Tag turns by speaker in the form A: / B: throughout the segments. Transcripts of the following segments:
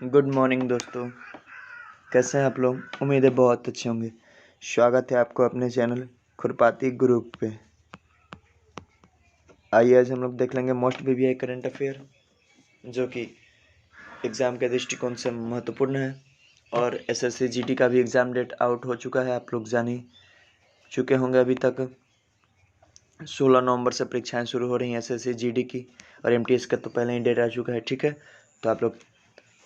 A: Good morning दोस्तों। कैसे हैं आप लोग? उम्मीद है बहुत अच्छे होंगे। स्वागत है आपको अपने चैनल खुरपाती ग्रुप पे। आइए आज हम लोग देख लेंगे मोस्ट बीबीआई करंट अफेयर, जो कि एग्ज़ाम के दृष्टिकोण से महत्वपूर्ण है। और एसएससी जीडी का भी एग्ज़ाम डेट आउट हो चुका है, आप लोग जान ही चुके होंगे। अभी तक 16 नवंबर से परीक्षाएँ शुरू हो रही हैं एसएससी जीडी की, और एमटीएस का तो पहले ही डेट आ चुका है। ठीक है, तो आप लोग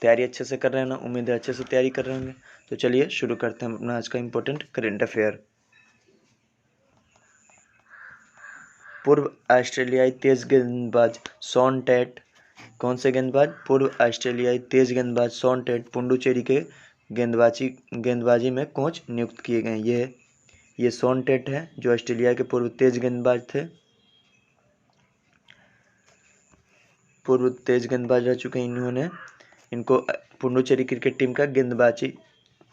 A: तैयारी अच्छे से कर रहे हैं ना? उम्मीद है अच्छे से तैयारी कर रहे होंगे। तो चलिए शुरू करते हैं अपना आज का इम्पोर्टेंट करंट अफेयर। पूर्व ऑस्ट्रेलियाई तेज गेंदबाज शॉन टेट, कौन से गेंदबाज? पूर्व ऑस्ट्रेलियाई तेज गेंदबाज शॉन टेट पुडुचेरी के गेंदबाजी में कोच नियुक्त किए गए। ये शॉन टेट है जो ऑस्ट्रेलिया के पूर्व तेज गेंदबाज थे, पूर्व तेज गेंदबाज रह चुके हैं। इनको पुडुचेरी क्रिकेट टीम का गेंदबाजी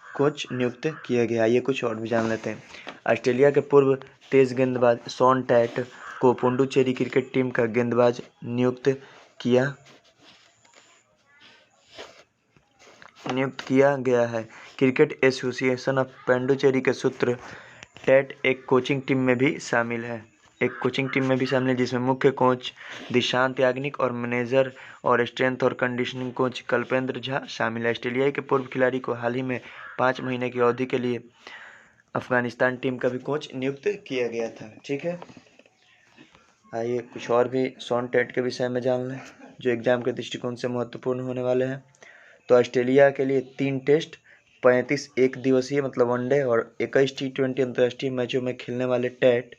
A: कोच नियुक्त किया गया। ये कुछ और भी जान लेते हैं। ऑस्ट्रेलिया के पूर्व तेज गेंदबाज शॉन टैट को पुडुचेरी क्रिकेट टीम का गेंदबाज नियुक्त किया गया है। क्रिकेट एसोसिएशन ऑफ पुडुचेरी के सूत्र टैट एक कोचिंग टीम में भी शामिल है, जिसमें मुख्य कोच दिशांत याग्निक और मैनेजर और स्ट्रेंथ और कंडीशनिंग कोच कल्पेंद्र झा शामिल है। ऑस्ट्रेलिया के पूर्व खिलाड़ी को हाल ही में 5 महीने की अवधि के लिए अफगानिस्तान टीम का भी कोच नियुक्त किया गया था। ठीक है, आइए कुछ और भी शॉन टेट के विषय में जान लें, जो एग्जाम के दृष्टिकोण से महत्वपूर्ण होने वाले हैं। तो ऑस्ट्रेलिया के लिए 3 टेस्ट, 35 एक दिवसीय मतलब वनडे और 21 T20 अंतर्राष्ट्रीय मैचों में खेलने वाले टैट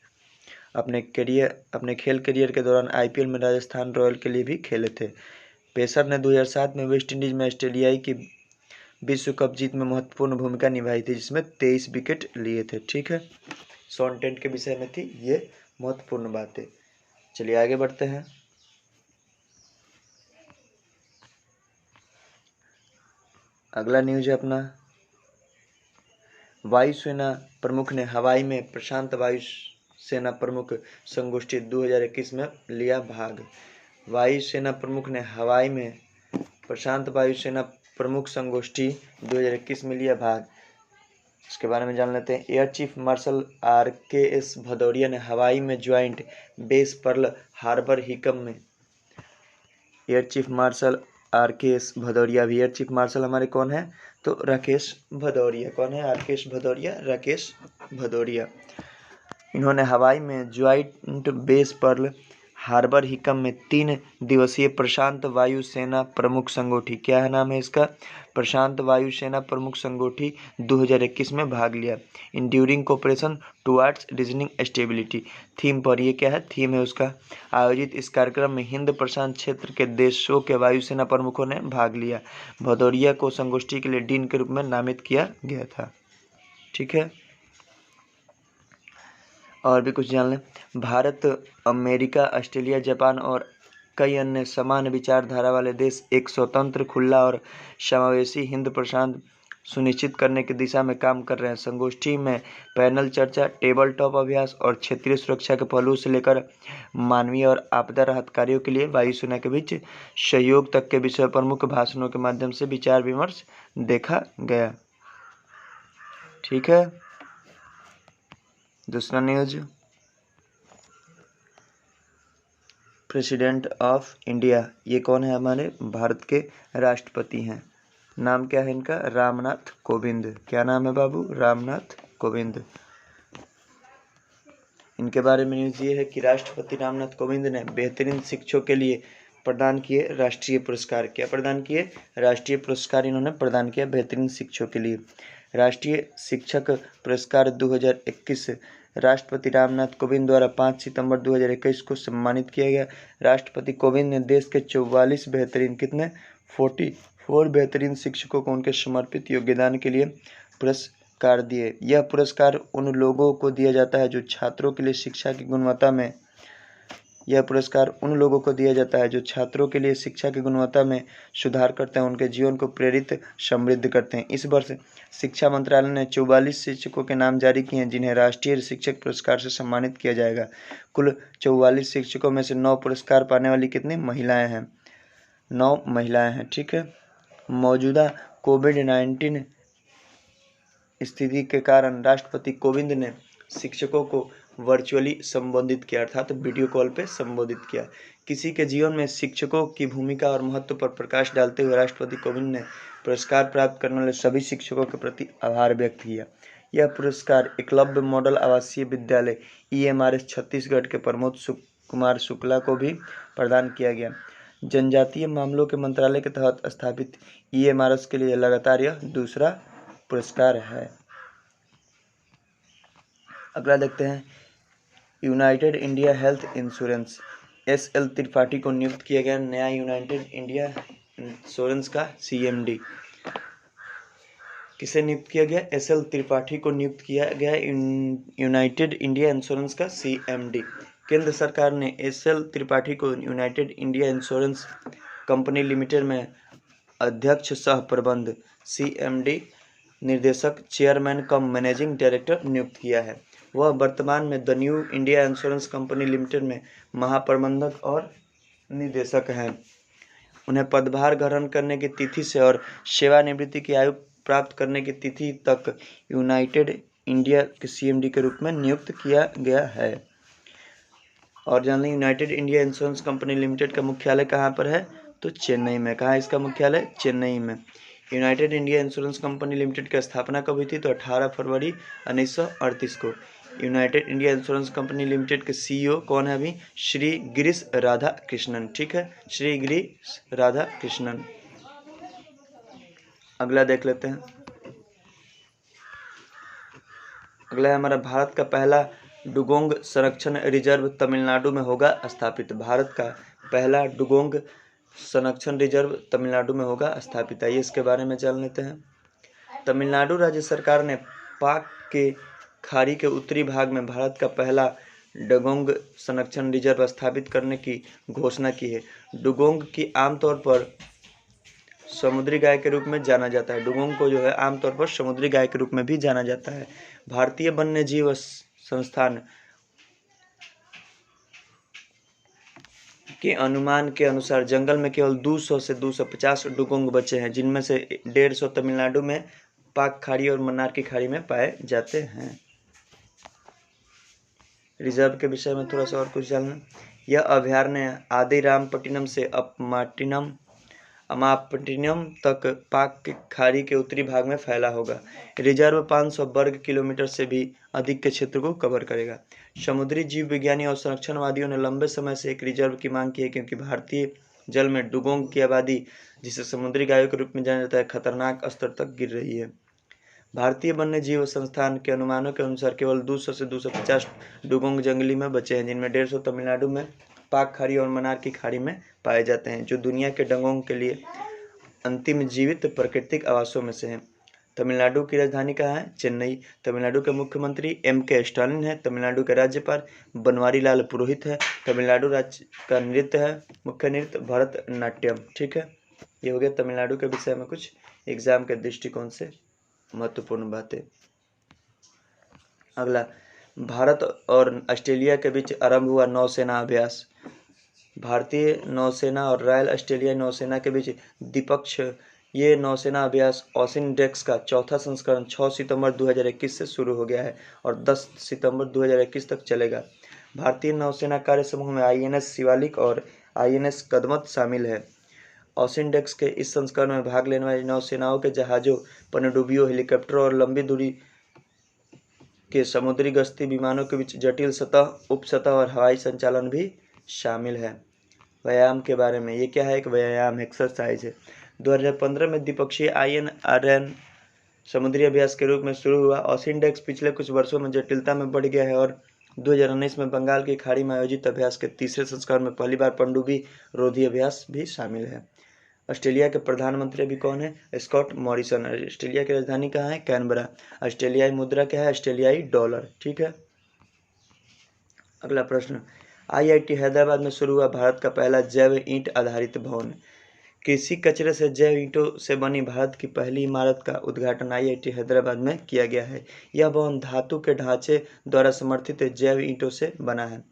A: अपने खेल करियर के दौरान आईपीएल में राजस्थान रॉयल के लिए भी खेले थे। पेसर ने 2007 में वेस्टइंडीज में ऑस्ट्रेलियाई की विश्व कप जीत में महत्वपूर्ण भूमिका निभाई थी, जिसमें 23 विकेट लिए थे। ठीक है, शॉन टेट के विषय में थी ये महत्वपूर्ण बातें। चलिए आगे बढ़ते हैं। अगला न्यूज है अपना, वायुसेना प्रमुख ने हवाई में प्रशांत वायुसेना प्रमुख संगोष्ठी 2021 में लिया भाग। वायुसेना प्रमुख ने हवाई में प्रशांत वायुसेना प्रमुख संगोष्ठी 2021 में लिया भाग। इसके बारे में जान लेते हैं। Air chief marshal RKS Bhadauria ने हवाई में ज्वाइंट बेस पर्ल हार्बर हिकम में air chief marshal RKS Bhadauria भी एयर चीफ मार्शल हमारे कौन है? तो राकेश भदौरिया। कौन है? RKS भदौरिया, राकेश भदौरिया। इन्होंने हवाई में ज्वाइंट बेस पर्ल हार्बर हिकम में 3 दिवसीय प्रशांत वायुसेना प्रमुख संगोष्ठी, क्या है नाम है इसका? प्रशांत वायुसेना प्रमुख संगोष्ठी 2021 में भाग लिया। Enduring cooperation towards reasoning stability theme पर, ये क्या है? थीम है उसका। आयोजित इस कार्यक्रम में हिंद प्रशांत क्षेत्र के देशों के वायुसेना प्रमुखों ने भाग लिया। भदौरिया को संगोष्ठी के लिए डीन के रूप में नामित किया गया था। ठीक है, और भी कुछ जान लें। भारत, अमेरिका, ऑस्ट्रेलिया, जापान और कई अन्य समान विचारधारा वाले देश एक स्वतंत्र, खुला और समावेशी हिंद प्रशांत सुनिश्चित करने की दिशा में काम कर रहे हैं। संगोष्ठी में पैनल चर्चा, टेबल टॉप अभ्यास और क्षेत्रीय सुरक्षा के पहलू से लेकर मानवीय और आपदा राहत कार्यों के लिए वायुसेना के बीच सहयोग तक के विषय पर प्रमुख भाषणों के माध्यम से विचार विमर्श देखा गया। ठीक है, दूसरा न्यूज, प्रेसिडेंट ऑफ इंडिया, ये कौन है? हमारे भारत के राष्ट्रपति हैं। नाम क्या है इनका? रामनाथ कोविंद। क्या नाम है बाबू? रामनाथ कोविंद। इनके बारे में न्यूज ये है कि राष्ट्रपति रामनाथ कोविंद ने बेहतरीन शिक्षकों के लिए प्रदान किए राष्ट्रीय पुरस्कार। क्या प्रदान किए? राष्ट्रीय पुरस्कार इन्होंने प्रदान किया बेहतरीन शिक्षकों के लिए। राष्ट्रीय शिक्षक पुरस्कार 2021 राष्ट्रपति रामनाथ कोविंद द्वारा 5 सितंबर 2021 को सम्मानित किया गया। राष्ट्रपति कोविंद ने देश के 44 बेहतरीन 44 बेहतरीन शिक्षकों को उनके समर्पित योगदान के लिए पुरस्कार दिए। यह पुरस्कार उन लोगों को दिया जाता है जो छात्रों के लिए शिक्षा की गुणवत्ता में सुधार करते हैं, उनके जीवन को प्रेरित समृद्ध करते हैं। इस वर्ष शिक्षा मंत्रालय ने 44 शिक्षकों के नाम जारी किए हैं, जिन्हें राष्ट्रीय शिक्षक पुरस्कार से सम्मानित किया जाएगा। कुल 44 शिक्षकों में से 9 पुरस्कार पाने वाली कितनी महिलाएं हैं? 9 महिलाएं हैं। ठीक है, मौजूदा कोविड-19 स्थिति के कारण राष्ट्रपति कोविंद ने शिक्षकों को वर्चुअली संबोधित किया, अर्थात वीडियो कॉल पे संबोधित किया। किसी के जीवन में शिक्षकों की भूमिका और महत्व पर प्रकाश डालते हुए राष्ट्रपति कोविंद ने पुरस्कार प्राप्त करने वाले सभी शिक्षकों के प्रति आभार व्यक्त किया। यह पुरस्कार एकलव्य मॉडल आवासीय विद्यालय EMRS छत्तीसगढ़ के प्रमोद कुमार शुक्ला को भी प्रदान किया गया। जनजातीय मामलों के मंत्रालय के तहत स्थापित EMRS के लिए लगातार यह दूसरा पुरस्कार है। अगला देखते हैं, United India health insurance SL Tripathi को नियुक्त किया गया नया यूनाइटेड इंडिया इंश्योरेंस का CMD। किसे नियुक्त किया गया? SL त्रिपाठी को नियुक्त किया गया यूनाइटेड इंडिया इंश्योरेंस का CMD। केंद्र सरकार ने SL त्रिपाठी को United India insurance company limited में अध्यक्ष सह प्रबंध CMD निर्देशक चेयरमैन कम मैनेजिंग डायरेक्टर नियुक्त किया है। वह वर्तमान में the new India insurance company limited में महाप्रबंधक और निदेशक हैं। उन्हें पदभार ग्रहण करने की तिथि से और सेवानिवृत्ति की आयु प्राप्त करने की तिथि तक यूनाइटेड इंडिया के CMD के रूप में नियुक्त किया गया है। और जान लें, United India insurance company limited का मुख्यालय कहाँ पर है? तो चेन्नई में। कहाँ है इसका मुख्यालय? चेन्नई में। United India insurance company limited की स्थापना कब हुई थी? तो 18 फरवरी 1938 को। United India insurance company limited के CEO कौन है अभी? श्री गिरीश राधा कृष्णन। ठीक है, श्री गिरीश राधा कृष्णन। अगला देख लेते हैं। अगला है हमारा, भारत का पहला डुगोंग संरक्षण रिजर्व तमिलनाडु में होगा स्थापित। भारत का पहला डुगोंग संरक्षण रिजर्व तमिलनाडु में होगा स्थापित। आइए इसके बारे में जान लेते हैं। तमिलनाडु राज्य सरकार ने पाक के खाड़ी के उत्तरी भाग में भारत का पहला डुगोंग संरक्षण रिजर्व स्थापित करने की घोषणा की है। डुगोंग की आमतौर पर समुद्री गाय के रूप में जाना जाता है। डुगोंग को जो है आमतौर पर समुद्री गाय के रूप में भी जाना जाता है। भारतीय वन्य जीव संस्थान के अनुमान के अनुसार जंगल में केवल 200 से 250 डुगोंग बचे हैं, जिनमें से 150 तमिलनाडु में पाक खाड़ी और मन्नार की खाड़ी में पाए जाते हैं। रिजर्व के विषय में थोड़ा सा और कुछ जानना। यह अभयारण्य आदिरामपट्टिनम से अमापट्टिनम तक पाक की खाड़ी के उत्तरी भाग में फैला होगा। रिजर्व 500 वर्ग किलोमीटर से भी अधिक के क्षेत्र को कवर करेगा। समुद्री जीव विज्ञानी और संरक्षणवादियों ने लंबे समय से एक रिजर्व की मांग की है, क्योंकि भारतीय जल में डुगोंग की आबादी, जिसे समुद्री गायों के रूप में जाना जाता है, खतरनाक स्तर तक गिर रही है। भारतीय वन्य जीव संस्थान के अनुमानों के अनुसार केवल 200 से 250 डुगोंग जंगली में बचे हैं, जिनमें 150 तमिलनाडु में पाक खाड़ी और मन्नार की खाड़ी में पाए जाते हैं, जो दुनिया के डुगोंग के लिए अंतिम जीवित प्राकृतिक आवासों में से हैं। तमिलनाडु की राजधानी कहाँ है? चेन्नई। तमिलनाडु के मुख्यमंत्री MK स्टालिन है। तमिलनाडु के राज्यपाल बनवारी लाल पुरोहित है। तमिलनाडु राज्य का नृत्य है, मुख्य नृत्य भरतनाट्यम। ठीक है, ये हो गया तमिलनाडु के विषय में कुछ एग्जाम के दृष्टिकोण से महत्वपूर्ण बातें। अगला, भारत और ऑस्ट्रेलिया के बीच आरंभ हुआ नौसेना अभ्यास। भारतीय नौसेना और रॉयल ऑस्ट्रेलिया नौसेना के बीच द्विपक्षीय ये नौसेना अभ्यास ओसिनडेक्स का चौथा संस्करण 6 सितंबर 2021 से शुरू हो गया है और 10 सितंबर 2021 तक चलेगा। भारतीय नौसेना कार्य समूह में INS शिवालिक और INS कदमत शामिल है। ओसिनडेक्स के इस संस्करण में भाग लेने वाली नौसेनाओं के जहाजों, पनडुब्बियों, हेलीकॉप्टरों और लंबी दूरी के समुद्री गश्ती विमानों के बीच जटिल सतह, उपसतह और हवाई संचालन भी शामिल है। व्यायाम के बारे में, ये क्या है? एक व्यायाम एक्सरसाइज है। 2015 में द्विपक्षीय INRN समुद्री अभ्यास के रूप में शुरू हुआ। ओसिनडेक्स पिछले कुछ वर्षों में जटिलता में बढ़ गया है और 2019 में बंगाल की खाड़ी में आयोजित अभ्यास के तीसरे संस्करण में पहली बार पनडुब्बी रोधी अभ्यास भी शामिल है। ऑस्ट्रेलिया के प्रधानमंत्री अभी कौन है? Scott Morrison. ऑस्ट्रेलिया की राजधानी कहाँ है? कैनबरा। ऑस्ट्रेलियाई मुद्रा क्या है? ऑस्ट्रेलियाई डॉलर। ठीक है, अगला प्रश्न, IIT हैदराबाद में शुरू हुआ भारत का पहला जैव ईंट आधारित भवन। कृषि कचरे से जैव ईंटों से बनी भारत की पहली इमारत का उद्घाटन IIT हैदराबाद में किया गया है। यह भवन धातु के ढांचे द्वारा समर्थित जैव ईंटों से बना है।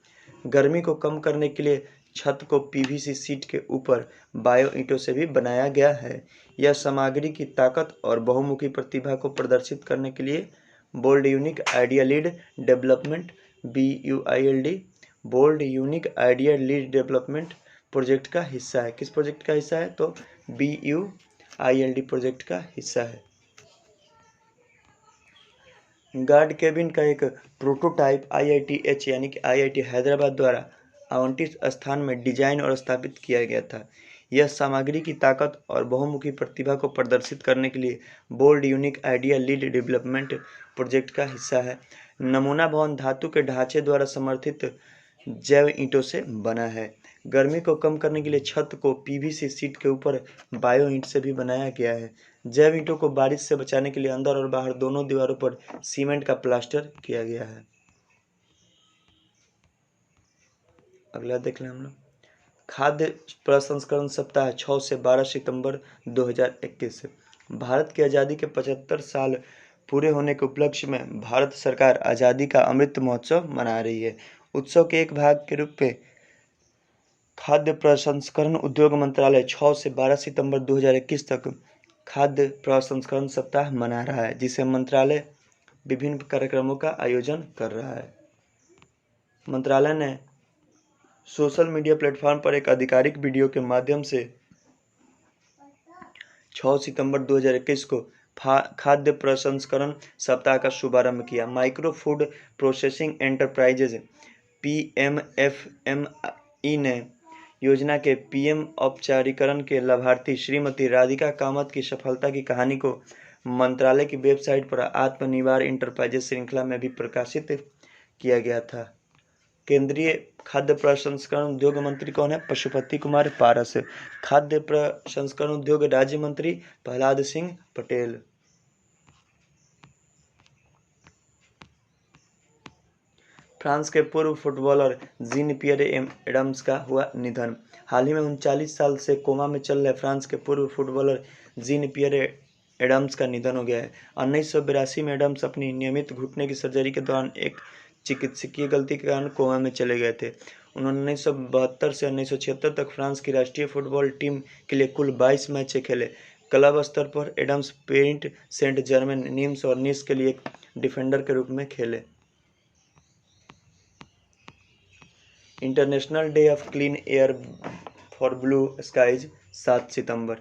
A: गर्मी को कम करने के लिए छत को पीवीसी शीट के ऊपर बायो ईंटों से भी बनाया गया है। यह सामग्री की ताकत और बहुमुखी प्रतिभा को प्रदर्शित करने के लिए bold unique idea lead development BUILD bold unique idea lead development project का हिस्सा है। किस प्रोजेक्ट का हिस्सा है? तो BUILD प्रोजेक्ट का हिस्सा है। गार्ड केबिन का एक प्रोटोटाइप IITH यानी कि IIT हैदराबाद द्वारा आवंटित स्थान में डिजाइन और स्थापित किया गया था। यह सामग्री की ताकत और बहुमुखी प्रतिभा को प्रदर्शित करने के लिए bold unique idea lead development project का हिस्सा है। नमूना भवन धातु के ढांचे द्वारा समर्थित जैव ईंटों से बना है। गर्मी को कम करने के लिए छत को पीवीसी शीट के ऊपर बायो ईंट से भी बनाया गया है। जैव ईंटों को बारिश से बचाने के लिए अंदर और बाहर दोनों दीवारों पर सीमेंट का प्लास्टर किया गया है। अगला देख लें हम लोग खाद्य प्रसंस्करण सप्ताह 6 से 12 सितंबर 2021। भारत की आज़ादी के 75 साल पूरे होने के उपलक्ष्य में भारत सरकार आज़ादी का अमृत महोत्सव मना रही है। उत्सव के एक भाग के रूप में खाद्य प्रसंस्करण उद्योग मंत्रालय 6 से 12 सितंबर 2021 तक खाद्य प्रसंस्करण सप्ताह मना रहा है, जिसे मंत्रालय विभिन्न कार्यक्रमों का आयोजन कर रहा है। मंत्रालय ने सोशल मीडिया प्लेटफॉर्म पर एक आधिकारिक वीडियो के माध्यम से 6 सितंबर 2021 को खाद्य प्रसंस्करण सप्ताह का शुभारंभ किया। Micro food processing enterprises PMFME ने योजना के PM औपचारिकरण के लाभार्थी श्रीमती राधिका कामत की सफलता की कहानी को मंत्रालय की वेबसाइट पर आत्मनिर्भर इंटरप्राइजेज श्रृंखला में भी प्रकाशित किया गया था। केंद्रीय खाद्य प्रसंस्करण उद्योग मंत्री कौन है? पशुपति कुमार पारस। खाद्य प्रसंस्करण उद्योग राज्य मंत्री प्रहलाद सिंह पटेल। फ्रांस के पूर्व फुटबॉलर जीन पियर एडम्स का हुआ निधन। हाल ही में 39 साल से कोमा में चल रहे फ्रांस के पूर्व फुटबॉलर जीन पियर एडम्स का निधन हो गया है। 1982 में एडम्स अपनी नियमित घुटने की सर्जरी के दौरान एक चिकित्सकीय गलती के कारण कोमा में चले गए थे। उन्होंने 1972 से 1976 तक फ्रांस की राष्ट्रीय फुटबॉल टीम के लिए कुल 22 मैच खेले। क्लब स्तर पर एडम्स पेरिंट सेंट जर्मेन, नीम्स और नीस के लिए एक डिफेंडर के रूप में खेले। International day of clean air for blue skies 7 सितंबर।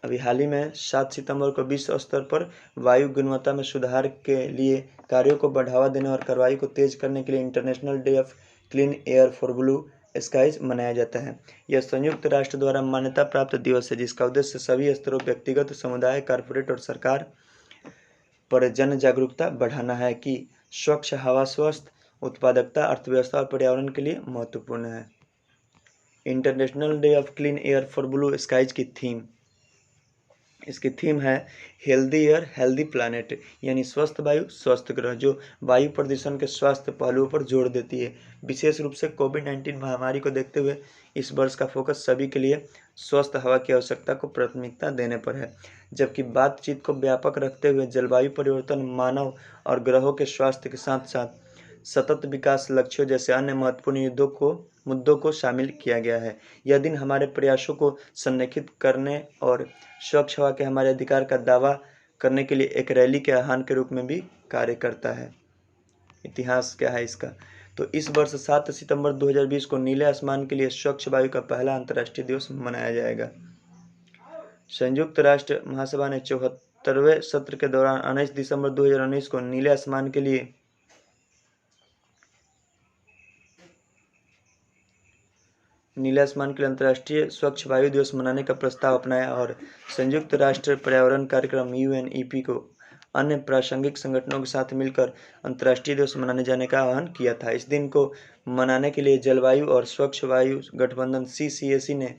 A: अभी हाल ही में 7 सितंबर को विश्व स्तर पर वायु गुणवत्ता में सुधार के लिए कार्यों को बढ़ावा देने और कार्रवाई को तेज करने के लिए international day of clean air for blue skies मनाया जाता है। यह संयुक्त राष्ट्र द्वारा मान्यता प्राप्त दिवस है, जिसका उद्देश्य सभी स्तरों, व्यक्तिगत, समुदाय, कॉर्पोरेट और सरकार पर जन जागरूकता बढ़ाना है कि स्वच्छ हवा, स्वस्थ उत्पादकता, अर्थव्यवस्था और पर्यावरण के लिए महत्वपूर्ण है। International day of clean air for blue skies की थीम, इसकी थीम है हेल्दी एयर हेल्दी प्लैनेट, यानी स्वस्थ वायु स्वस्थ ग्रह, जो वायु प्रदूषण के स्वास्थ्य पहलुओं पर जोर देती है। विशेष रूप से कोविड-19 महामारी को देखते हुए इस वर्ष का फोकस सभी के लिए स्वस्थ हवा की आवश्यकता को प्राथमिकता देने पर है, जबकि बातचीत को व्यापक रखते हुए जलवायु परिवर्तन, मानव और ग्रहों के स्वास्थ्य के साथ साथ सतत विकास लक्ष्यों जैसे अन्य महत्वपूर्ण मुद्दों को शामिल किया गया है। यह दिन हमारे प्रयासों को संरेखित करने और स्वच्छ हवा के हमारे अधिकार का दावा करने के लिए एक रैली के आह्वान के रूप में भी कार्य करता है। इतिहास क्या है इसका? तो इस वर्ष 7 सितंबर 2020 को नीले आसमान के लिए स्वच्छ वायु का पहला अंतर्राष्ट्रीय दिवस मनाया जाएगा। संयुक्त राष्ट्र महासभा ने 74वें सत्र के दौरान 19 दिसंबर 2019 को नीले आसमान के लिए अंतर्राष्ट्रीय स्वच्छ वायु दिवस मनाने का प्रस्ताव अपनाया और संयुक्त राष्ट्र पर्यावरण कार्यक्रम UNEP को अन्य प्रासंगिक संगठनों के साथ मिलकर अंतर्राष्ट्रीय दिवस मनाने जाने का आह्वान किया था। इस दिन को मनाने के लिए जलवायु और स्वच्छ वायु गठबंधन CCAC ने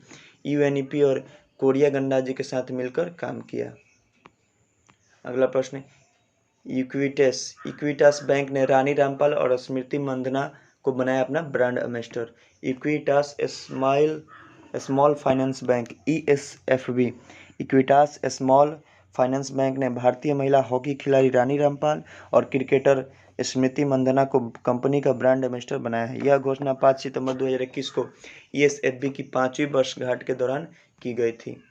A: UNEP और कोरिया गणराज्य के साथ मिलकर काम किया। अगला प्रश्न, इक्विटास बैंक ने रानी रामपाल और स्मृति मंधना को बनाया अपना brand ambassador. Equitas small finance bank ESFB Equitas small finance bank ने भारतीय महिला हॉकी खिलाड़ी रानी रामपाल और क्रिकेटर स्मृति मंदाना को कंपनी का ब्रांड एम्बेसडर बनाया है। यह घोषणा 5 सितंबर 2021 को ESFB की 5वीं वर्षगांठ के दौरान की गई थी।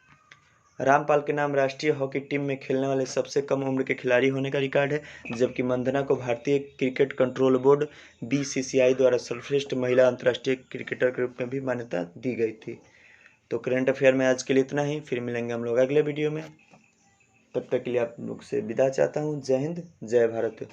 A: रामपाल के नाम राष्ट्रीय हॉकी टीम में खेलने वाले सबसे कम उम्र के खिलाड़ी होने का रिकॉर्ड है, जबकि मंदाना को भारतीय क्रिकेट कंट्रोल बोर्ड BCCI द्वारा सर्वश्रेष्ठ महिला अंतर्राष्ट्रीय क्रिकेटर के रूप में भी मान्यता दी गई थी। तो करंट अफेयर में आज के लिए इतना ही, फिर मिलेंगे हम लोग अगले वीडियो में। तब तक के लिए आप लोग से विदा चाहता हूँ। जय हिंद, जय भारत।